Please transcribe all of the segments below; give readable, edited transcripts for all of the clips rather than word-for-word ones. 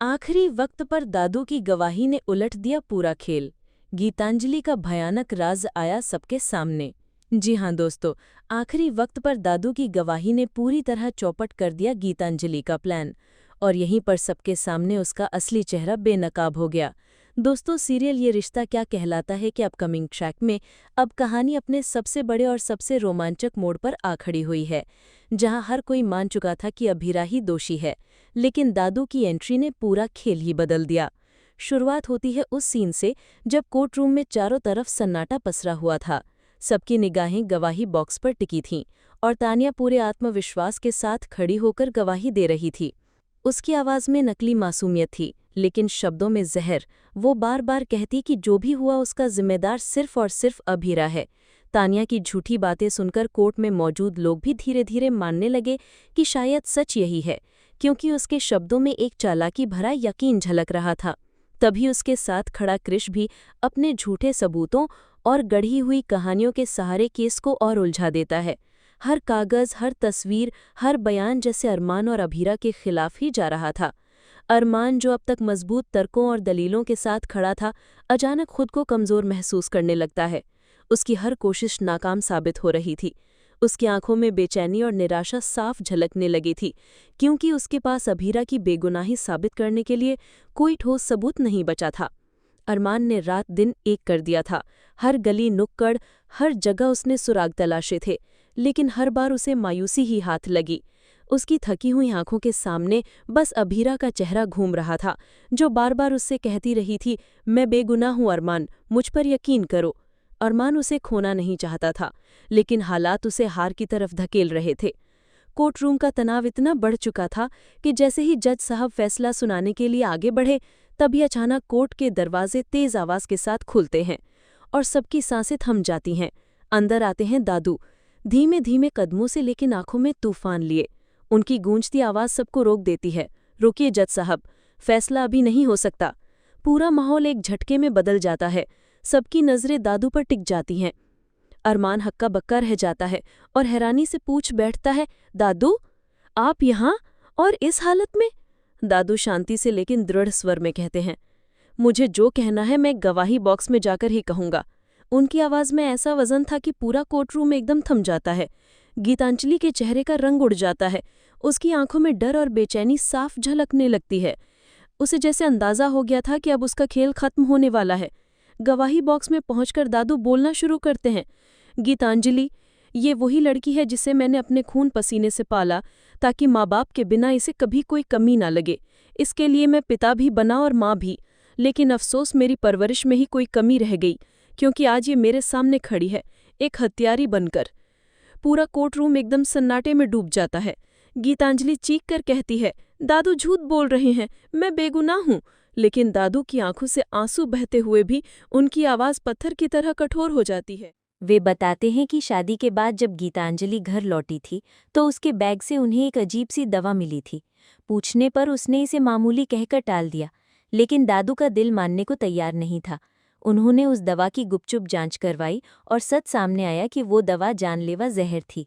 आखिरी वक्त पर दादू की गवाही ने उलट दिया पूरा खेल। गीतांजलि का भयानक राज आया सबके सामने। जी हाँ दोस्तों, आखिरी वक्त पर दादू की गवाही ने पूरी तरह चौपट कर दिया गीतांजलि का प्लान, और यहीं पर सबके सामने उसका असली चेहरा बेनकाब हो गया। दोस्तों, सीरियल ये रिश्ता क्या कहलाता है कि अपकमिंग ट्रैक में अब कहानी अपने सबसे बड़े और सबसे रोमांचक मोड़ पर आ खड़ी हुई है, जहां हर कोई मान चुका था कि अभीरा ही दोषी है, लेकिन दादू की एंट्री ने पूरा खेल ही बदल दिया। शुरुआत होती है उस सीन से जब कोर्ट रूम में चारों तरफ सन्नाटा पसरा हुआ था। सबकी निगाहें गवाही बॉक्स पर टिकी थीं और तानिया पूरे आत्मविश्वास के साथ खड़ी होकर गवाही दे रही थी। उसकी आवाज़ में नकली मासूमियत थी, लेकिन शब्दों में जहर। वो बार बार कहती कि जो भी हुआ उसका जिम्मेदार सिर्फ और सिर्फ अभीरा है। तानिया की झूठी बातें सुनकर कोर्ट में मौजूद लोग भी धीरे धीरे मानने लगे कि शायद सच यही है, क्योंकि उसके शब्दों में एक चालाकी भरा यकीन झलक रहा था। तभी उसके साथ खड़ा कृष भी अपने झूठे सबूतों और गढ़ी हुई कहानियों के सहारे केस को और उलझा देता है। हर कागज़, हर तस्वीर, हर बयान जैसे अरमान और अभीरा के खिलाफ ही जा रहा था। अरमान, जो अब तक मजबूत तर्कों और दलीलों के साथ खड़ा था, अचानक खुद को कमज़ोर महसूस करने लगता है। उसकी हर कोशिश नाकाम साबित हो रही थी। उसकी आंखों में बेचैनी और निराशा साफ झलकने लगी थी, क्योंकि उसके पास अभीरा की बेगुनाही साबित करने के लिए कोई ठोस सबूत नहीं बचा था। अरमान ने रात दिन एक कर दिया था। हर गली नुक्कड़, हर जगह उसने सुराग तलाशे थे, लेकिन हर बार उसे मायूसी ही हाथ लगी। उसकी थकी हुई आंखों के सामने बस अभीरा का चेहरा घूम रहा था, जो बार बार उससे कहती रही थी, मैं बेगुनाह हूँ अरमान, मुझ पर यकीन करो। अरमान उसे खोना नहीं चाहता था, लेकिन हालात उसे हार की तरफ धकेल रहे थे। कोर्ट रूम का तनाव इतना बढ़ चुका था कि जैसे ही जज साहब फैसला सुनाने के लिए आगे बढ़े, तभी अचानक कोर्ट के दरवाजे तेज आवाज के साथ खुलते हैं और सबकी सांसें थम जाती हैं। अंदर आते हैं दादू, धीमे धीमे कदमों से, लेकिन आंखों में तूफान लिए। उनकी गूंजती आवाज सबको रोक देती है, रुकिए जज साहब, फैसला अभी नहीं हो सकता। पूरा माहौल एक झटके में बदल जाता है। सबकी नजरें दादू पर टिक जाती हैं। अरमान हक्का बक्का रह जाता है और हैरानी से पूछ बैठता है, दादू, आप यहाँ और इस हालत में? दादू शांति से लेकिन दृढ़ स्वर में कहते हैं, मुझे जो कहना है मैं गवाही बॉक्स में जाकर ही कहूंगा। उनकी आवाज में ऐसा वजन था कि पूरा कोर्ट रूम एकदम थम जाता है। गीतांजलि के चेहरे का रंग उड़ जाता है। उसकी आंखों में डर और बेचैनी साफ झलकने लगती है। उसे जैसे अंदाजा हो गया था कि अब उसका खेल खत्म होने वाला है। गवाही बॉक्स में पहुंचकर दादू बोलना शुरू करते हैं, गीतांजलि, ये वही लड़की है जिसे मैंने अपने खून पसीने से पाला, ताकि माँ बाप के बिना इसे कभी कोई कमी ना लगे। इसके लिए मैं पिता भी बना और माँ भी, लेकिन अफसोस मेरी परवरिश में ही कोई कमी रह गई, क्योंकि आज ये मेरे सामने खड़ी है, एक हत्यारी बनकर। पूरा कोर्ट रूम एकदम सन्नाटे में डूब जाता है। गीतांजलि चीख कर कहती है, दादू झूठ बोल रहे हैं, मैं बेगुनाह हूँ। लेकिन दादू की आंखों से आंसू बहते हुए भी उनकी आवाज पत्थर की तरह कठोर हो जाती है। वे बताते हैं कि शादी के बाद जब गीतांजलि घर लौटी थी तो उसके बैग से उन्हें एक अजीब सी दवा मिली थी। पूछने पर उसने इसे मामूली कहकर टाल दिया, लेकिन दादू का दिल मानने को तैयार नहीं था। उन्होंने उस दवा की गुपचुप जांच करवाई और सच सामने आया कि वो दवा जानलेवा जहर थी।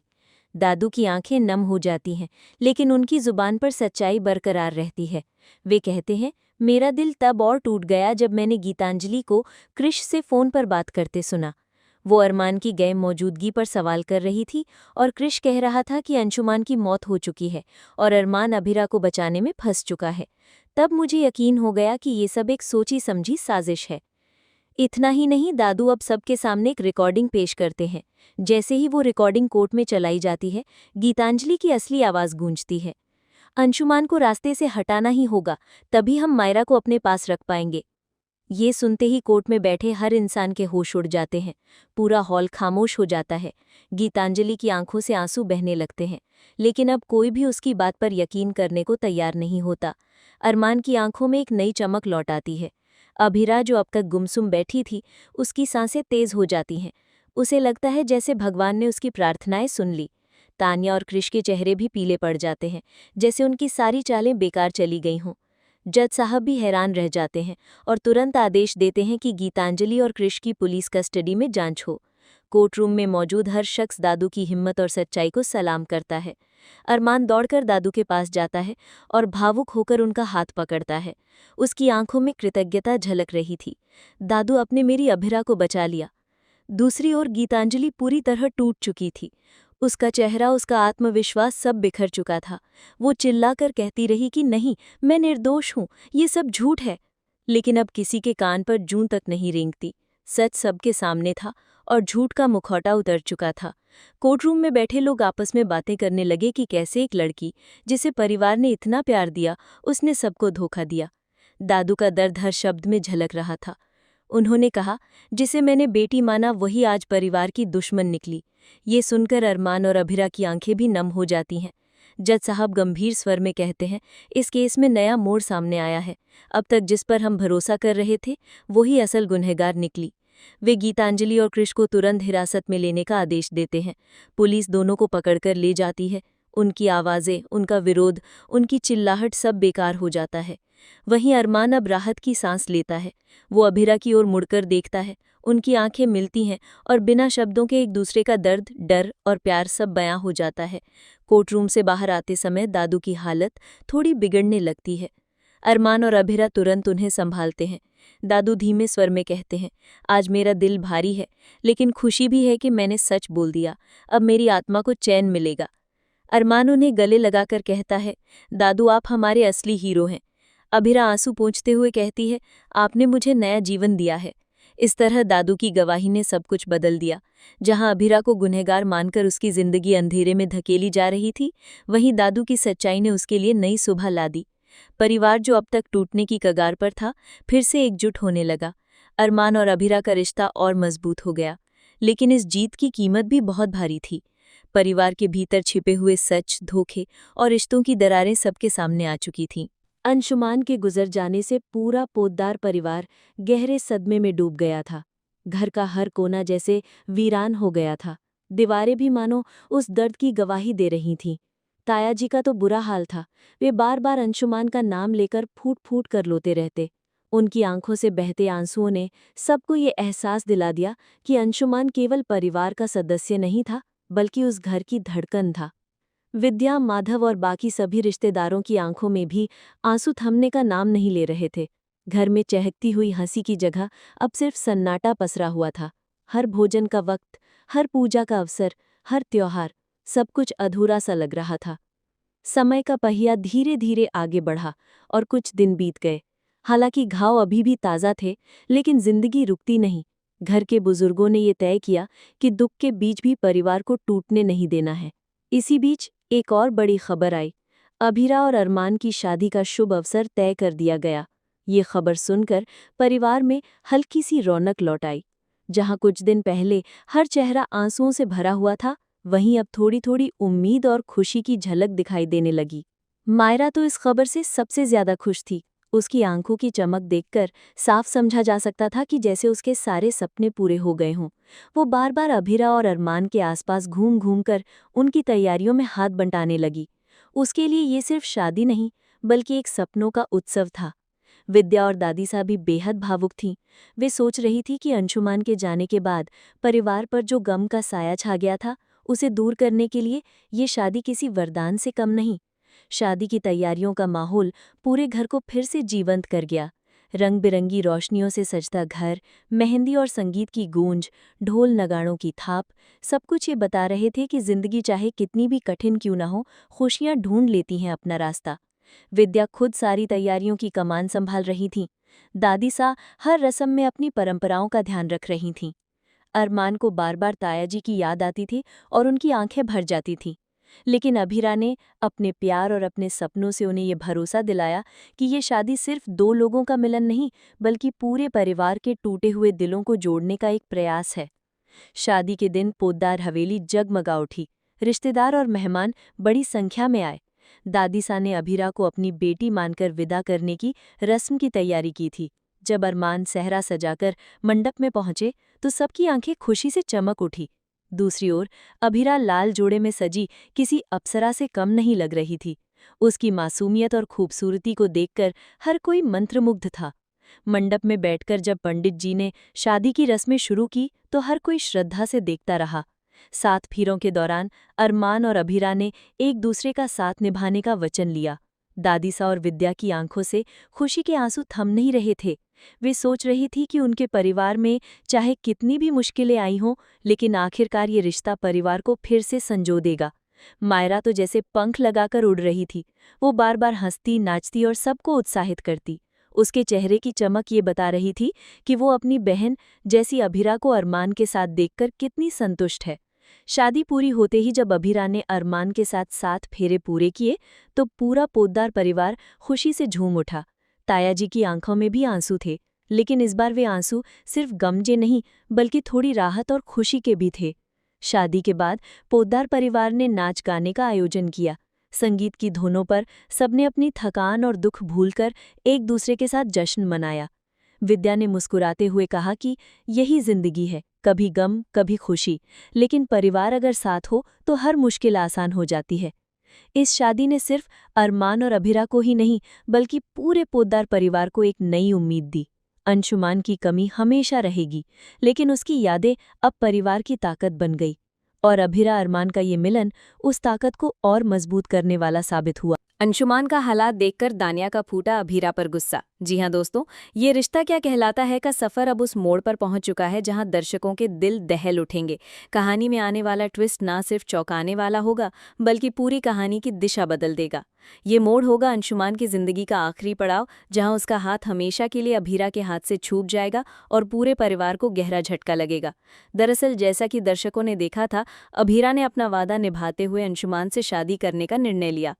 दादू की आंखें नम हो जाती हैं, लेकिन उनकी जुबान पर सच्चाई बरकरार रहती है। वे कहते हैं, मेरा दिल तब और टूट गया जब मैंने गीतांजलि को कृष से फ़ोन पर बात करते सुना। वो अरमान की गैर मौजूदगी पर सवाल कर रही थी और कृष कह रहा था कि अंशुमान की मौत हो चुकी है और अरमान अभीरा को बचाने में फंस चुका है। तब मुझे यकीन हो गया कि ये सब एक सोची समझी साजिश है। इतना ही नहीं, दादू अब सबके सामने एक रिकॉर्डिंग पेश करते हैं। जैसे ही वो रिकॉर्डिंग कोर्ट में चलाई जाती है, गीतांजलि की असली आवाज़ गूंजती है, अंशुमान को रास्ते से हटाना ही होगा, तभी हम मायरा को अपने पास रख पाएंगे। ये सुनते ही कोर्ट में बैठे हर इंसान के होश उड़ जाते हैं। पूरा हॉल खामोश हो जाता है। गीतांजलि की आंखों से आंसू बहने लगते हैं, लेकिन अब कोई भी उसकी बात पर यकीन करने को तैयार नहीं होता। अरमान की आंखों में एक नई चमक लौट आती है। अभीरा, जो अब तक गुमसुम बैठी थी, उसकी सांसें तेज हो जाती हैं। उसे लगता है जैसे भगवान ने उसकी प्रार्थनाएं सुन ली। तान्या और कृष के चेहरे भी पीले पड़ जाते हैं, जैसे उनकी सारी चालें बेकार चली गई हों। जज साहब भी हैरान रह जाते हैं और तुरंत आदेश देते हैं कि गीतांजलि और कृष की पुलिस कस्टडी में जांच हो। कोर्ट रूम में मौजूद हर शख्स दादू की हिम्मत और सच्चाई को सलाम करता है। अरमान दौड़कर दादू के पास जाता है और भावुक होकर उनका हाथ पकड़ता है। उसकी आंखों में कृतज्ञता झलक रही थी। दादू, आपने मेरी अभिरा को बचा लिया। दूसरी ओर गीतांजलि पूरी तरह टूट चुकी थी। उसका चेहरा, उसका आत्मविश्वास सब बिखर चुका था। वो चिल्लाकर कहती रही कि नहीं, मैं निर्दोष हूँ, ये सब झूठ है। लेकिन अब किसी के कान पर जूं तक नहीं रेंगती। सच सबके सामने था और झूठ का मुखौटा उतर चुका था। कोर्टरूम में बैठे लोग आपस में बातें करने लगे कि कैसे एक लड़की जिसे परिवार ने इतना प्यार दिया, उसने सबको धोखा दिया। दादू का दर्द हर शब्द में झलक रहा था। उन्होंने कहा, जिसे मैंने बेटी माना वही आज परिवार की दुश्मन निकली। ये सुनकर अरमान और अभिरा की आंखें भी नम हो जाती हैं। जज साहब गंभीर स्वर में कहते हैं, इस केस में नया मोड़ सामने आया है। अब तक जिस पर हम भरोसा कर रहे थे वही असल गुनहगार निकली। वे गीतांजलि और कृष को तुरंत हिरासत में लेने का आदेश देते हैं। पुलिस दोनों को पकड़कर ले जाती है। उनकी आवाज़ें, उनका विरोध, उनकी चिल्लाहट सब बेकार हो जाता है। वहीं अरमान अब राहत की सांस लेता है। वो अभिरा की ओर मुड़कर देखता है। उनकी आंखें मिलती हैं और बिना शब्दों के एक दूसरे का दर्द, डर और प्यार सब बयां हो जाता है। कोर्टरूम से बाहर आते समय दादू की हालत थोड़ी बिगड़ने लगती है। अरमान और अभिरा तुरंत उन्हें संभालते हैं। दादू धीमे स्वर में कहते हैं, आज मेरा दिल भारी है, लेकिन खुशी भी है कि मैंने सच बोल दिया। अब मेरी आत्मा को चैन मिलेगा। अरमान उन्हें गले लगाकर कहता है, दादू, आप हमारे असली हीरो हैं। अभिरा आंसू पोंछते हुए कहती है, आपने मुझे नया जीवन दिया है। इस तरह दादू की गवाही ने सब कुछ बदल दिया। जहां अभिरा को गुनहगार मानकर उसकी जिंदगी अंधेरे में धकेली जा रही थी, वहीं दादू की सच्चाई ने उसके लिए नई सुबह ला दी। परिवार जो अब तक टूटने की कगार पर था, फिर से एकजुट होने लगा। अरमान और अभिरा का रिश्ता और मजबूत हो गया। लेकिन इस जीत की कीमत भी बहुत भारी थी। परिवार के भीतर छिपे हुए सच, धोखे और रिश्तों की दरारें सबके सामने आ चुकी थीं। अंशुमान के गुजर जाने से पूरा पोद्दार परिवार गहरे सदमे में डूब गया था। घर का हर कोना जैसे वीरान हो गया था। दीवारें भी मानो उस दर्द की गवाही दे रही थीं। ताया जी का तो बुरा हाल था। वे बार बार अंशुमान का नाम लेकर फूट फूट कर रोते रहते। उनकी आंखों से बहते आंसुओं ने सबको ये एहसास दिला दिया कि अंशुमान केवल परिवार का सदस्य नहीं था, बल्कि उस घर की धड़कन था। विद्या, माधव और बाकी सभी रिश्तेदारों की आंखों में भी आंसू थमने का नाम नहीं ले रहे थे। घर में चहकती हुई हंसी की जगह अब सिर्फ सन्नाटा पसरा हुआ था। हर भोजन का वक्त, हर पूजा का अवसर, हर त्योहार, सब कुछ अधूरा सा लग रहा था। समय का पहिया धीरे धीरे आगे बढ़ा और कुछ दिन बीत गए। हालांकि घाव अभी भी ताज़ा थे, लेकिन जिंदगी रुकती नहीं। घर के बुजुर्गों ने ये तय किया कि दुख के बीच भी परिवार को टूटने नहीं देना है। इसी बीच एक और बड़ी खबर आई। अभिरा और अरमान की शादी का शुभ अवसर तय कर दिया गया। ये खबर सुनकर परिवार में हल्की सी रौनक लौट आई। जहां कुछ दिन पहले हर चेहरा आंसुओं से भरा हुआ था, वहीं अब थोड़ी थोड़ी उम्मीद और खुशी की झलक दिखाई देने लगी। मायरा तो इस खबर से सबसे ज्यादा खुश थी। उसकी आंखों की चमक देखकर साफ समझा जा सकता था कि जैसे उसके सारे सपने पूरे हो गए हों। वो बार बार अभिरा और अरमान के आसपास घूम घूम कर उनकी तैयारियों में हाथ बंटाने लगी। उसके लिए ये सिर्फ शादी नहीं, बल्कि एक सपनों का उत्सव था। विद्या और दादी साहब भी बेहद भावुक थीं। वे सोच रही थी कि अंशुमान के जाने के बाद परिवार पर जो गम का साया छा गया था, उसे दूर करने के लिए ये शादी किसी वरदान से कम नहीं। शादी की तैयारियों का माहौल पूरे घर को फिर से जीवंत कर गया। रंग बिरंगी रोशनियों से सजता घर, मेहंदी और संगीत की गूंज, ढोल नगाड़ों की थाप, सब कुछ ये बता रहे थे कि जिंदगी चाहे कितनी भी कठिन क्यों न हो, खुशियां ढूंढ लेती हैं अपना रास्ता। विद्या खुद सारी तैयारियों की कमान संभाल रही थीं। दादी सा हर रस्म में अपनी परंपराओं का ध्यान रख रही थीं। अरमान को बार बार ताया जी की याद आती थी और उनकी आंखें भर जाती थीं। लेकिन अभिरा ने अपने प्यार और अपने सपनों से उन्हें ये भरोसा दिलाया कि ये शादी सिर्फ दो लोगों का मिलन नहीं, बल्कि पूरे परिवार के टूटे हुए दिलों को जोड़ने का एक प्रयास है। शादी के दिन पोद्दार हवेली जगमगा उठी। रिश्तेदार और मेहमान बड़ी संख्या में आए। दादी सा ने अभिरा को अपनी बेटी मानकर विदा करने की रस्म की तैयारी की थी। जब अरमान सहरा सजाकर मंडप में पहुंचे तो सबकी आंखें खुशी से चमक उठी। दूसरी ओर अभिरा लाल जोड़े में सजी किसी अप्सरा से कम नहीं लग रही थी। उसकी मासूमियत और खूबसूरती को देखकर हर कोई मंत्रमुग्ध था। मंडप में बैठकर जब पंडित जी ने शादी की रस्में शुरू की तो हर कोई श्रद्धा से देखता रहा। 7 फेरों के दौरान अरमान और अभीरा ने एक दूसरे का साथ निभाने का वचन लिया। दादीसा और विद्या की आंखों से खुशी के आंसू थम नहीं रहे थे। वे सोच रही थी कि उनके परिवार में चाहे कितनी भी मुश्किलें आई हों, लेकिन आखिरकार ये रिश्ता परिवार को फिर से संजो देगा। मायरा तो जैसे पंख लगाकर उड़ रही थी। वो बार बार हंसती, नाचती और सबको उत्साहित करती। उसके चेहरे की चमक ये बता रही थी कि वो अपनी बहन जैसी अभीरा को अरमान के साथ देखकर कितनी संतुष्ट है। शादी पूरी होते ही जब अभीरा ने अरमान के साथ 7 फेरे पूरे किए तो पूरा पोद्दार परिवार खुशी से झूम उठा। ताया जी की आंखों में भी आंसू थे, लेकिन इस बार वे आंसू सिर्फ गमजे नहीं बल्कि थोड़ी राहत और खुशी के भी थे। शादी के बाद पोद्दार परिवार ने नाच गाने का आयोजन किया। संगीत की धुनों पर सबने अपनी थकान और दुख भूलकर एक दूसरे के साथ जश्न मनाया। विद्या ने मुस्कुराते हुए कहा कि यही जिंदगी है, कभी गम कभी खुशी, लेकिन परिवार अगर साथ हो तो हर मुश्किल आसान हो जाती है। इस शादी ने सिर्फ अरमान और अभीरा को ही नहीं बल्कि पूरे पोद्दार परिवार को एक नई उम्मीद दी। अंशुमान की कमी हमेशा रहेगी, लेकिन उसकी यादें अब परिवार की ताकत बन गई और अभीरा अरमान का ये मिलन उस ताकत को और मजबूत करने वाला साबित हुआ। अंशुमान का हालात देखकर दानिया का फूटा अभीरा पर गुस्सा। जी हां दोस्तों, ये रिश्ता क्या कहलाता है का सफर अब उस मोड़ पर पहुंच चुका है जहां दर्शकों के दिल दहल उठेंगे। कहानी में आने वाला ट्विस्ट ना सिर्फ चौंकाने वाला होगा बल्कि पूरी कहानी की दिशा बदल देगा। ये मोड़ होगा अंशुमान की जिंदगी का आखिरी पड़ाव, जहां उसका हाथ हमेशा के लिए अभीरा के हाथ से छूट जाएगा और पूरे परिवार को गहरा झटका लगेगा। दरअसल जैसा कि दर्शकों ने देखा था, अभीरा ने अपना वादा निभाते हुए अंशुमान से शादी करने का निर्णय लिया।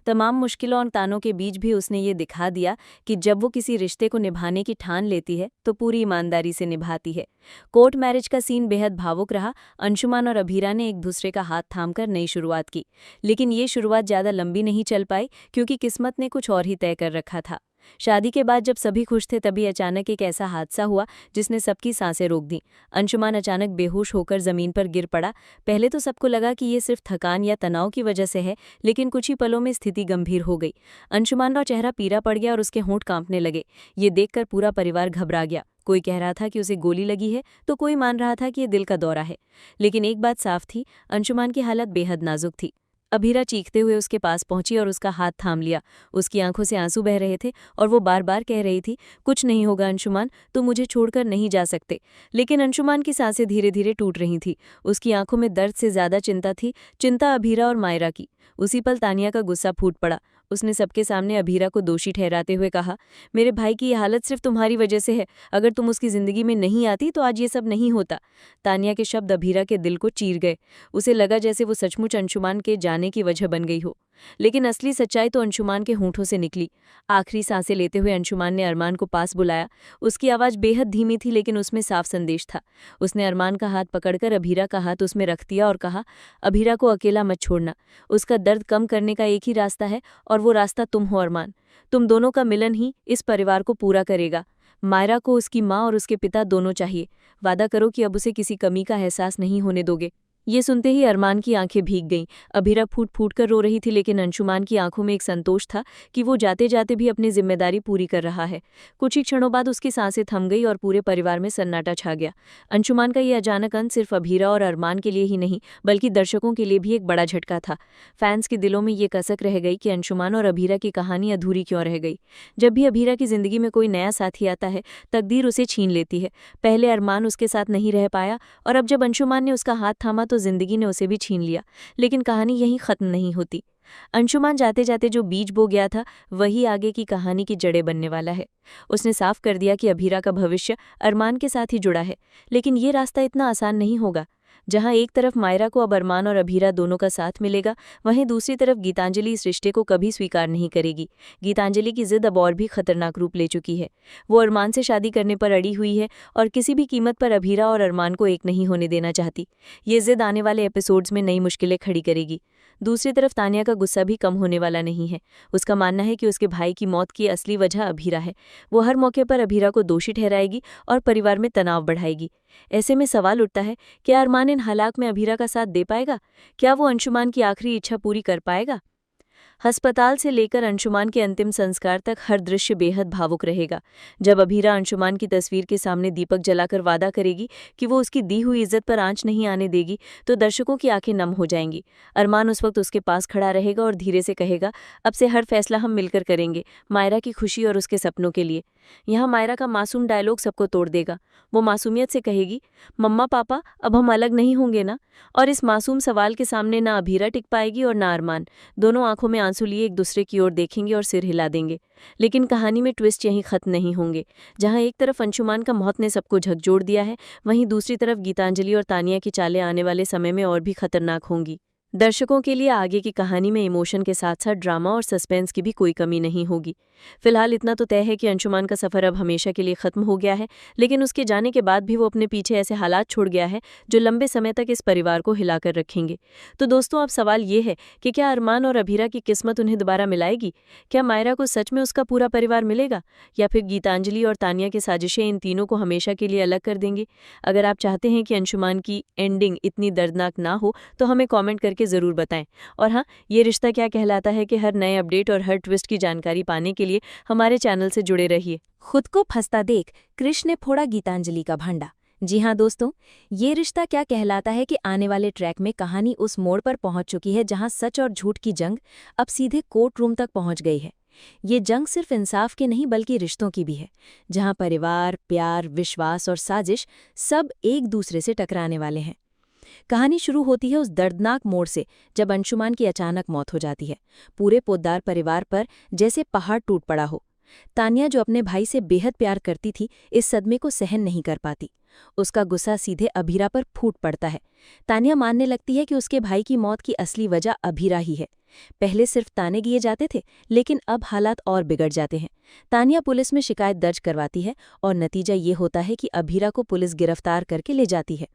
तमाम मुश्किलों और तानों के बीच भी उसने ये दिखा दिया कि जब वो किसी रिश्ते को निभाने की ठान लेती है तो पूरी ईमानदारी से निभाती है। कोर्ट मैरिज का सीन बेहद भावुक रहा। अंशुमान और अभीरा ने एक दूसरे का हाथ थामकर नई शुरुआत की, लेकिन ये शुरुआत ज़्यादा लंबी नहीं चल पाई क्योंकि किस्मत ने कुछ और ही तय कर रखा था। शादी के बाद जब सभी खुश थे तभी अचानक एक ऐसा हादसा हुआ जिसने सबकी सांसें रोक दी। अंशुमान अचानक बेहोश होकर जमीन पर गिर पड़ा। पहले तो सबको लगा कि ये सिर्फ थकान या तनाव की वजह से है, लेकिन कुछ ही पलों में स्थिति गंभीर हो गई। अंशुमान का चेहरा पीला पड़ गया और उसके होंठ कांपने लगे। ये देखकर पूरा परिवार घबरा गया। कोई कह रहा था कि उसे गोली लगी है तो कोई मान रहा था कि ये दिल का दौरा है। लेकिन एक बात साफ थी, अंशुमान की हालत बेहद नाजुक थी। अभीरा चीखते हुए उसके पास पहुंची और उसका हाथ थाम लिया। उसकी आंखों से आंसू बह रहे थे और वो बार बार कह रही थी, कुछ नहीं होगा अंशुमान, तुम मुझे छोड़कर नहीं जा सकते। लेकिन अंशुमान की सांसें धीरे धीरे टूट रही थीं। उसकी आंखों में दर्द से ज्यादा चिंता थी, चिंता अभीरा और मायरा की। उसी पल तानिया का गुस्सा फूट पड़ा। उसने सबके सामने अभीरा को दोषी ठहराते हुए कहा, मेरे भाई की ये हालत सिर्फ तुम्हारी वजह से है। अगर तुम उसकी जिंदगी में नहीं आती तो आज ये सब नहीं होता। तानिया के शब्द अभीरा के दिल को चीर गए। उसे लगा जैसे वो सचमुच अंशुमान के जाने की वजह बन गई हो। लेकिन असली सच्चाई तो अंशुमान के होंठों से निकली। आखिरी सांसें लेते हुए अंशुमान ने अरमान को पास बुलाया। उसकी आवाज़ बेहद धीमी थी लेकिन उसमें साफ संदेश था। उसने अरमान का हाथ पकड़कर अभीरा का हाथ उसमें रख दिया और कहा, अभीरा को अकेला मत छोड़ना। उसका दर्द कम करने का एक ही रास्ता है और वो रास्ता तुम हो अरमान। तुम दोनों का मिलन ही इस परिवार को पूरा करेगा। मायरा को उसकी माँ और उसके पिता दोनों चाहिए। वादा करो कि अब उसे किसी कमी का एहसास नहीं होने दोगे। ये सुनते ही अरमान की आंखें भीग गईं। अभीरा फूट फूट कर रो रही थी, लेकिन अंशुमान की आंखों में एक संतोष था कि वो जाते जाते भी अपनी जिम्मेदारी पूरी कर रहा है। कुछ ही क्षणों बाद उसकी सांसें थम गई और पूरे परिवार में सन्नाटा छा गया। अंशुमान का ये अचानक अंत सिर्फ अभीरा और अरमान के लिए ही नहीं बल्कि दर्शकों के लिए भी एक बड़ा झटका था। फैंस के दिलों में ये कसक रह गई कि अंशुमान और अभीरा की कहानी अधूरी क्यों रह गई। जब भी अभीरा की जिंदगी में कोई नया साथी आता है, तकदीर उसे छीन लेती है। पहले अरमान उसके साथ नहीं रह पाया और अब जब अंशुमान ने उसका हाथ थामा तो जिंदगी ने उसे भी छीन लिया। लेकिन कहानी यहीं खत्म नहीं होती। अंशुमान जाते जाते जो बीज बो गया था वही आगे की कहानी की जड़ें बनने वाला है। उसने साफ कर दिया कि अभीरा का भविष्य अरमान के साथ ही जुड़ा है, लेकिन ये रास्ता इतना आसान नहीं होगा। जहां एक तरफ मायरा को अब अरमान और अभीरा दोनों का साथ मिलेगा, वहीं दूसरी तरफ गीतांजलि इस रिश्ते को कभी स्वीकार नहीं करेगी। गीतांजलि की जिद अब और भी खतरनाक रूप ले चुकी है। वो अरमान से शादी करने पर अड़ी हुई है और किसी भी कीमत पर अभीरा और अरमान को एक नहीं होने देना चाहती। ये जिद आने वाले एपिसोड्स में नई मुश्किलें खड़ी करेगी। दूसरी तरफ तानिया का गुस्सा भी कम होने वाला नहीं है। उसका मानना है कि उसके भाई की मौत की असली वजह अभीरा है। वो हर मौके पर अभीरा को दोषी ठहराएगी और परिवार में तनाव बढ़ाएगी। ऐसे में सवाल उठता है, क्या अरमान इन हालात में अभीरा का साथ दे पाएगा? क्या वो अंशुमान की आखिरी इच्छा पूरी कर पाएगा? अस्पताल से लेकर अंशुमान के अंतिम संस्कार तक हर दृश्य बेहद भावुक रहेगा। जब अभीरा अंशुमान की तस्वीर के सामने दीपक जलाकर वादा करेगी कि वो उसकी दी हुई इज्जत पर आंच नहीं आने देगी, तो दर्शकों की आंखें नम हो जाएंगी। अरमान उस वक्त उसके पास खड़ा रहेगा और धीरे से कहेगा, अब से हर फैसला हम मिलकर करेंगे, मायरा की खुशी और उसके सपनों के लिए। यहाँ मायरा का मासूम डायलॉग सबको तोड़ देगा। वो मासूमियत से कहेगी, मम्मा पापा अब हम अलग नहीं होंगे ना? और इस मासूम सवाल के सामने ना अभीरा टिक पाएगी और ना अरमान। दोनों आंखों में आंसू लिए एक दूसरे की ओर देखेंगे और सिर हिला देंगे। लेकिन कहानी में ट्विस्ट यहीं खत्म नहीं होंगे। जहां एक तरफ अंशुमान का मौत ने सबको झकझोर दिया है, वहीं दूसरी तरफ गीतांजलि और तानिया की चालें आने वाले समय में और भी खतरनाक होंगी। दर्शकों के लिए आगे की कहानी में इमोशन के साथ साथ ड्रामा और सस्पेंस की भी कोई कमी नहीं होगी। फिलहाल इतना तो तय है कि अंशुमान का सफर अब हमेशा के लिए खत्म हो गया है, लेकिन उसके जाने के बाद भी वो अपने पीछे ऐसे हालात छोड़ गया है जो लंबे समय तक इस परिवार को हिलाकर रखेंगे। तो दोस्तों, अब सवाल ये है कि क्या अरमान और अभीरा की किस्मत उन्हें दोबारा मिलाएगी? क्या मायरा को सच में उसका पूरा परिवार मिलेगा, या फिर गीतांजलि और तानिया की साजिशें इन तीनों को हमेशा के लिए अलग कर देंगे? अगर आप चाहते हैं कि अंशुमान की एंडिंग इतनी दर्दनाक ना हो तो हमें कॉमेंट करके ज़रूर बताएं। और हाँ, ये रिश्ता क्या कहलाता है कि हर नए अपडेट और हर ट्विस्ट की जानकारी पाने के लिए हमारे चैनल से जुड़े रहिए। खुद को फंसता देख कृष्ण ने फोड़ा गीतांजलि का भांडा। जी हाँ दोस्तों, ये रिश्ता क्या कहलाता है कि आने वाले ट्रैक में कहानी उस मोड़ पर पहुंच चुकी है जहां सच और झूठ की जंग अब सीधे कोर्ट रूम तक पहुंच गई है। ये जंग सिर्फ इंसाफ की नहीं बल्कि रिश्तों की भी है, जहां परिवार, प्यार, विश्वास और साजिश सब एक दूसरे से टकराने वाले हैं। कहानी शुरू होती है उस दर्दनाक मोड़ से जब अंशुमान की अचानक मौत हो जाती है। पूरे पोद्दार परिवार पर जैसे पहाड़ टूट पड़ा हो। तानिया, जो अपने भाई से बेहद प्यार करती थी, इस सदमे को सहन नहीं कर पाती। उसका गुस्सा सीधे अभीरा पर फूट पड़ता है। तानिया मानने लगती है कि उसके भाई की मौत की असली वजह अभीरा ही है। पहले सिर्फ ताने दिए जाते थे, लेकिन अब हालात और बिगड़ जाते हैं। तानिया पुलिस में शिकायत दर्ज करवाती है और नतीजा ये होता है कि अभीरा को पुलिस गिरफ्तार करके ले जाती है।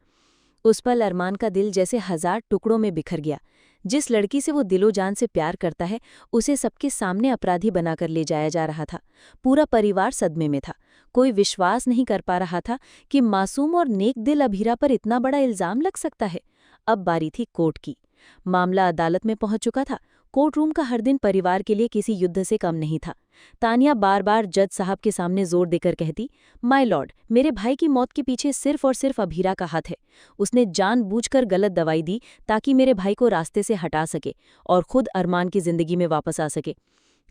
उस पल अरमान का दिल जैसे 1000 टुकड़ों में बिखर गया। जिस लड़की से वो दिलो जान से प्यार करता है, उसे सबके सामने अपराधी बनाकर ले जाया जा रहा था। पूरा परिवार सदमे में था। कोई विश्वास नहीं कर पा रहा था कि मासूम और नेक दिल अभीरा पर इतना बड़ा इल्जाम लग सकता है। अब बारी थी कोर्ट की। मामला अदालत में पहुंच चुका था। कोर्ट रूम का हर दिन परिवार के लिए किसी युद्ध से कम नहीं था। तानिया बार बार जज साहब के सामने जोर देकर कहती, माय लॉर्ड, मेरे भाई की मौत के पीछे सिर्फ और सिर्फ अभीरा का हाथ है। उसने जानबूझकर गलत दवाई दी ताकि मेरे भाई को रास्ते से हटा सके और खुद अरमान की जिंदगी में वापस आ सके।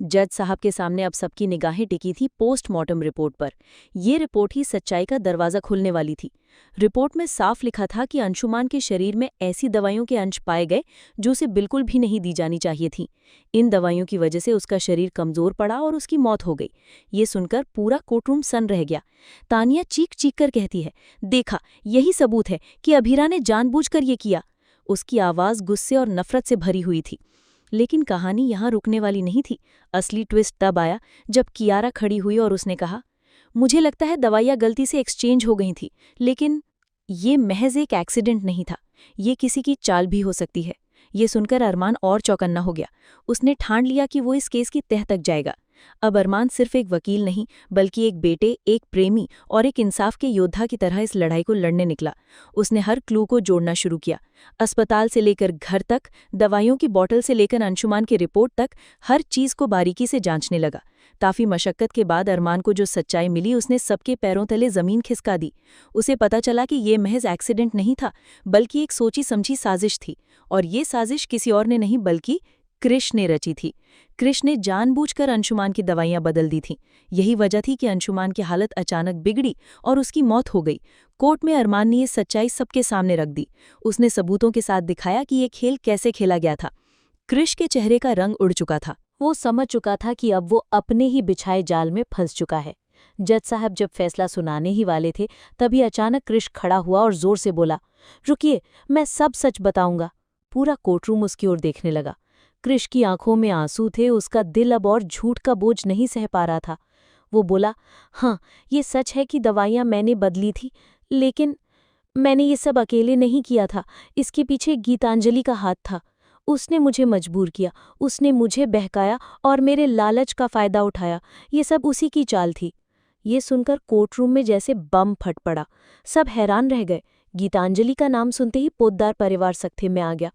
जज साहब के सामने अब सबकी निगाहें टिकी थी पोस्टमार्टम रिपोर्ट पर। ये रिपोर्ट ही सच्चाई का दरवाज़ा खुलने वाली थी। रिपोर्ट में साफ लिखा था कि अंशुमान के शरीर में ऐसी दवाइयों के अंश पाए गए जो उसे बिल्कुल भी नहीं दी जानी चाहिए थी। इन दवाइयों की वजह से उसका शरीर कमज़ोर पड़ा और उसकी मौत हो गई। ये सुनकर पूरा कोर्टरूम सन्न रह गया। तानिया चीख चीख कर कहती है, देखा, यही सबूत है कि अभीरा ने जानबूझकर ये किया। उसकी आवाज़ गुस्से और नफरत से भरी हुई थी। लेकिन कहानी यहाँ रुकने वाली नहीं थी। असली ट्विस्ट तब आया जब कियारा खड़ी हुई और उसने कहा, मुझे लगता है दवाइयाँ गलती से एक्सचेंज हो गई थी, लेकिन ये महज एक एक्सीडेंट नहीं था। ये किसी की चाल भी हो सकती है। ये सुनकर अरमान और चौकन्ना हो गया। उसने ठान लिया कि वो इस केस की तह तक जाएगा। अब अरमान सिर्फ एक वकील नहीं, बल्कि एक बेटे, एक प्रेमी और एक इंसाफ के योद्धा की तरह इस लड़ाई को लड़ने निकला। उसने हर क्लू को जोड़ना शुरू किया। अस्पताल से लेकर घर तक, दवाइयों की बोतल से लेकर अंशुमान की रिपोर्ट तक, हर चीज़ को बारीकी से जांचने लगा। काफ़ी मशक्कत के बाद अरमान को जो सच्चाई मिली, उसने सबके पैरों तले ज़मीन खिसका दी। उसे पता चला कि ये महज एक्सीडेंट नहीं था, बल्कि एक सोची समझी साजिश थी। और ये साजिश किसी और ने नहीं बल्कि कृष्ण ने रची थी। कृष्ण ने जानबूझकर अंशुमान की दवाइयां बदल दी थीं। यही वजह थी कि अंशुमान की हालत अचानक बिगड़ी और उसकी मौत हो गई। कोर्ट में अरमान ने ये सच्चाई सबके सामने रख दी। उसने सबूतों के साथ दिखाया कि ये खेल कैसे खेला गया था। कृष्ण के चेहरे का रंग उड़ चुका था। वो समझ चुका था कि अब वो अपने ही बिछाए जाल में फंस चुका है। जज साहब जब फैसला सुनाने ही वाले थे, तभी अचानक कृष्ण खड़ा हुआ और जोर से बोला, रुकिए, मैं सब सच बताऊंगा। पूरा कोर्टरूम उसकी ओर देखने लगा। कृष्ण की आंखों में आंसू थे। उसका दिल अब और झूठ का बोझ नहीं सह पा रहा था। वो बोला, हाँ, ये सच है कि दवाइयाँ मैंने बदली थी, लेकिन मैंने ये सब अकेले नहीं किया था। इसके पीछे गीतांजलि का हाथ था। उसने मुझे मजबूर किया, उसने मुझे बहकाया और मेरे लालच का फ़ायदा उठाया। ये सब उसी की चाल थी। ये सुनकर कोर्टरूम में जैसे बम फट पड़ा। सब हैरान रह गए। गीतांजलि का नाम सुनते ही पोद्दार परिवार सख्ते में आ गया।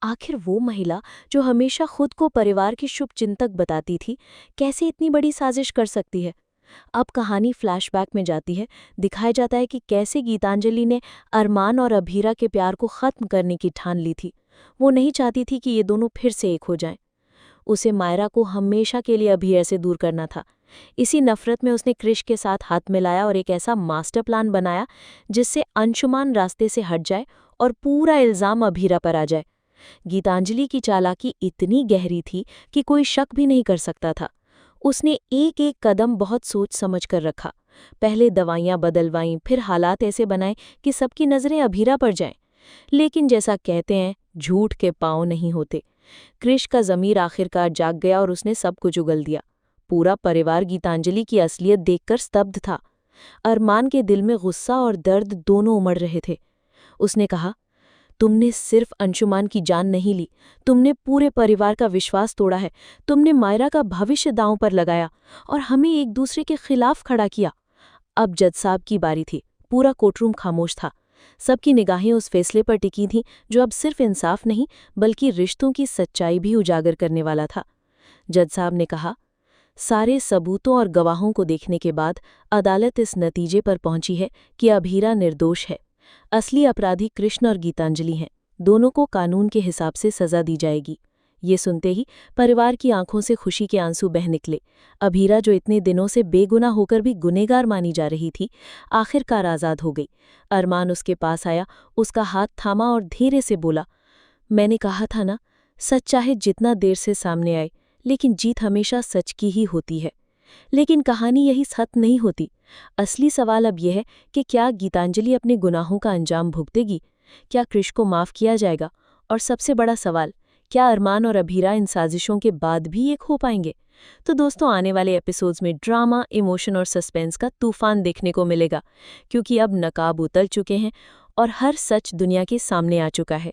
आखिर वो महिला जो हमेशा खुद को परिवार की शुभचिंतक बताती थी, कैसे इतनी बड़ी साजिश कर सकती है? अब कहानी फ्लैशबैक में जाती है। दिखाया जाता है कि कैसे गीतांजलि ने अरमान और अभीरा के प्यार को खत्म करने की ठान ली थी। वो नहीं चाहती थी कि ये दोनों फिर से एक हो जाएं। उसे मायरा को हमेशा के लिए अभीरा से दूर करना था। इसी नफरत में उसने क्रिश के साथ हाथ मिलाया और एक ऐसा मास्टर प्लान बनाया जिससे अंशुमान रास्ते से हट जाए और पूरा इल्जाम अभीरा पर आ जाए। गीतांजलि की चालाकी इतनी गहरी थी कि कोई शक भी नहीं कर सकता था। उसने एक एक कदम बहुत सोच समझ कर रखा। पहले दवाइयां बदलवाईं, फिर हालात ऐसे बनाए कि सबकी नजरें अभीरा पर जाएं। लेकिन जैसा कहते हैं, झूठ के पांव नहीं होते। क्रिश का ज़मीर आखिरकार जाग गया और उसने सब कुछ उगल दिया। पूरा परिवार गीतांजलि की असलियत देखकर स्तब्ध था। अरमान के दिल में गुस्सा और दर्द दोनों उमड़ रहे थे। उसने कहा, तुमने सिर्फ अंशुमान की जान नहीं ली, तुमने पूरे परिवार का विश्वास तोड़ा है। तुमने मायरा का भविष्य दांव पर लगाया और हमें एक दूसरे के खिलाफ खड़ा किया। अब जज साहब की बारी थी। पूरा कोर्टरूम खामोश था। सबकी निगाहें उस फैसले पर टिकी थीं जो अब सिर्फ इंसाफ नहीं बल्कि रिश्तों की सच्चाई भी उजागर करने वाला था। जज साहब ने कहा, सारे सबूतों और गवाहों को देखने के बाद अदालत इस नतीजे पर पहुंची है कि अभीरा निर्दोष है। असली अपराधी कृष्ण और गीतांजलि हैं। दोनों को कानून के हिसाब से सजा दी जाएगी। ये सुनते ही परिवार की आंखों से खुशी के आंसू बह निकले। अभीरा, जो इतने दिनों से बेगुनाह होकर भी गुनहगार मानी जा रही थी, आखिरकार आज़ाद हो गई। अरमान उसके पास आया, उसका हाथ थामा और धीरे से बोला, मैंने कहा था ना, सच चाहे जितना देर से सामने आए, लेकिन जीत हमेशा सच की ही होती है। लेकिन कहानी यही खत्म नहीं होती। असली सवाल अब यह है कि क्या गीतांजलि अपने गुनाहों का अंजाम भुगतेगी? क्या क्रिश को माफ़ किया जाएगा? और सबसे बड़ा सवाल, क्या अरमान और अभीरा इन साजिशों के बाद भी एक हो पाएंगे? तो दोस्तों, आने वाले एपिसोड्स में ड्रामा, इमोशन और सस्पेंस का तूफान देखने को मिलेगा, क्योंकि अब नकाब उतर चुके हैं और हर सच दुनिया के सामने आ चुका है।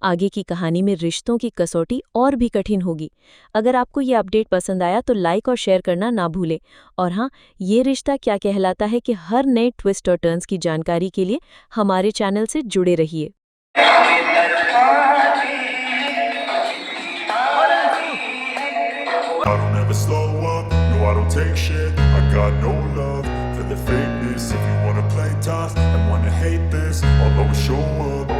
आगे की कहानी में रिश्तों की कसौटी और भी कठिन होगी। अगर आपको ये अपडेट पसंद आया तो लाइक और शेयर करना ना भूलें। और हाँ, ये रिश्ता क्या कहलाता है कि हर नए ट्विस्ट और टर्न्स की जानकारी के लिए हमारे चैनल से जुड़े रहिए। I don't ever slow up, no I don't take shit. I got no love for the fakeness. If you wanna play tough and wanna hate this, I'll always show up.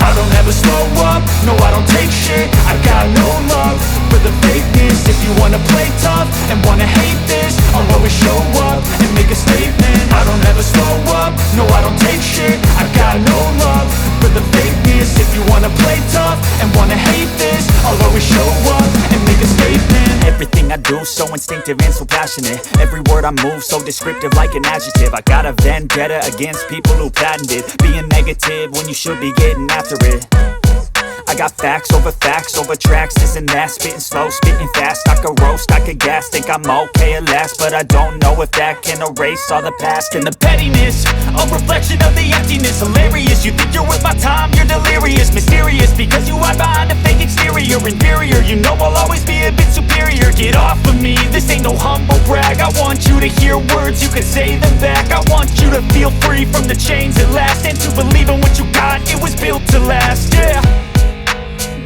I don't ever slow up, no I don't take shit. I got no love for the fakeness. If you wanna play tough and wanna hate this, I'll always show up and make a statement. I don't ever slow up, no I don't take shit. I got no love for the fakeness. If you wanna play tough and wanna hate this, I'll always show up and make a statement. Everything I do so instinctive and so passionate. Every word I move so descriptive like an adjective. I got a vendetta against people who patented being negative when you should be getting after it. I got facts over tracks, this and that. Spitting slow, spitting fast. I could roast, I could gas. Think I'm okay at last, but I don't know if that can erase all the past. And the pettiness, a reflection of the emptiness. Hilarious, you think you're worth my time, you're delirious. Mysterious, because you hide behind a fake exterior. Inferior, you know I'll always be a bit superior. Get off of me, this ain't no humble brag. I want you to hear words, you can say them back. I want you to feel free from the chains at last, and to believe in what you got, it was built to last, yeah.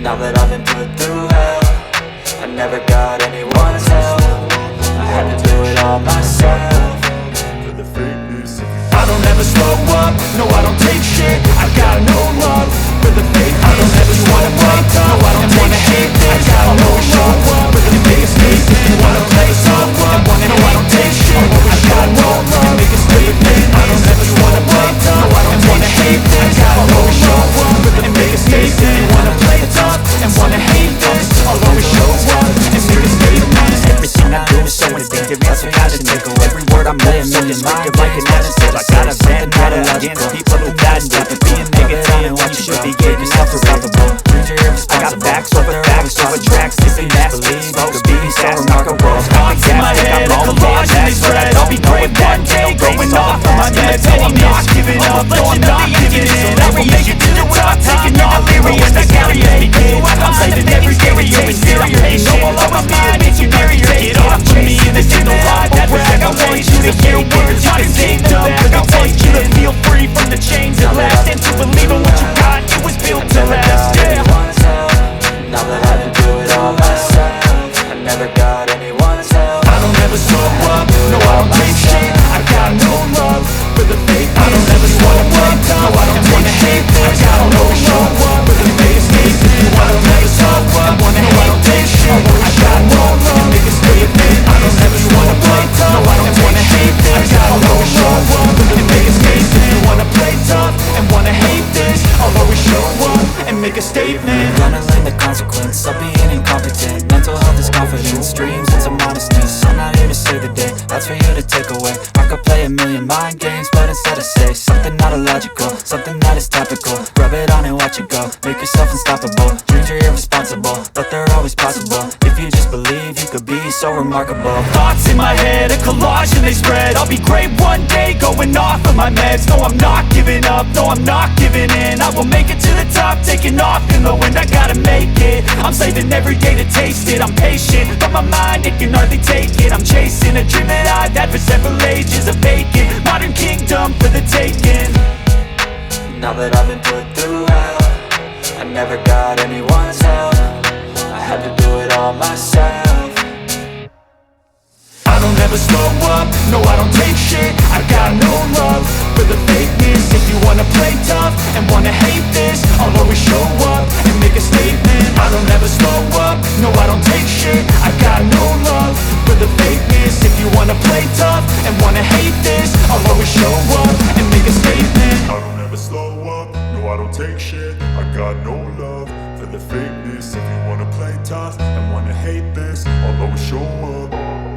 Now that I've been put through hell, I never got anyone's help. I had to do it all myself. I don't ever slow up, no I don't take shit. I got no love for the fake. I don't ever wanna play tough, no I don't wanna hate this. I got no show up for the biggest statement. You wanna play tough and wanna no I don't take shit. I got no love, make a statement. I don't ever wanna play tough, no I don't wanna hate this. I got no show up for the biggest statement. You wanna play tough and wanna hate this, I'll always show up and make a statement. Everything I do is so instinctive and so passionate. Every word I move so descriptive like an adjective. I got a vendetta against people who patented being negative when you should be getting after it. I got facts over tracks, this and that. Slow, speedy, fast, I could roast. Thoughts in my head, a collage in this thread. I'll be great one day, going off on my meds. So I'm not giving up, no I'm not giving in. I will make it to the top, taking your delirious. That's serious, because I'm saving every area. Serious, no I'll always be a bit superior. Get off of me, this ain't no lie, that's brag. I want you to hear words, you can say them back. I want you to feel free from the chains make a statement. Gonna learn the consequence of being incompetent. Mental health is confidence, dreams and some honestness. I'm not here to save the day, that's for you to take away. I could play a million mind games, but instead I say something not illogical, something that is topical. Rub it on and watch it go, make yourself unstoppable. Dreams are irresponsible, but they're always possible. If you just believe, you could be so remarkable. Thoughts in my head, a collage and they spread. I'll be great one day, going off of my meds. No, I'm not giving up, no, I'm not giving in. I will make it to the top, taking off in the wind. I gotta make it, I'm saving every day to taste it. I'm patient, but my mind, it can hardly take it. I'm chasing a dream that I've had for several ages. A vacant, modern kingdom for the taking. Now that I've been put through hell, I never got anyone's help. I had to do it all myself. I don't ever slow up, no I don't take shit. I got no love for the fakeness. If you wanna play tough and wanna hate this, I'll always show up and make a statement. I don't ever slow up, no I don't take shit. I got no love for the fakeness. If you wanna play tough and wanna hate this, I'll always show up and make a statement. I don't ever slow up, no I don't take shit. I got no love for the fakeness. If you wanna play tough and wanna hate this, I'll always show up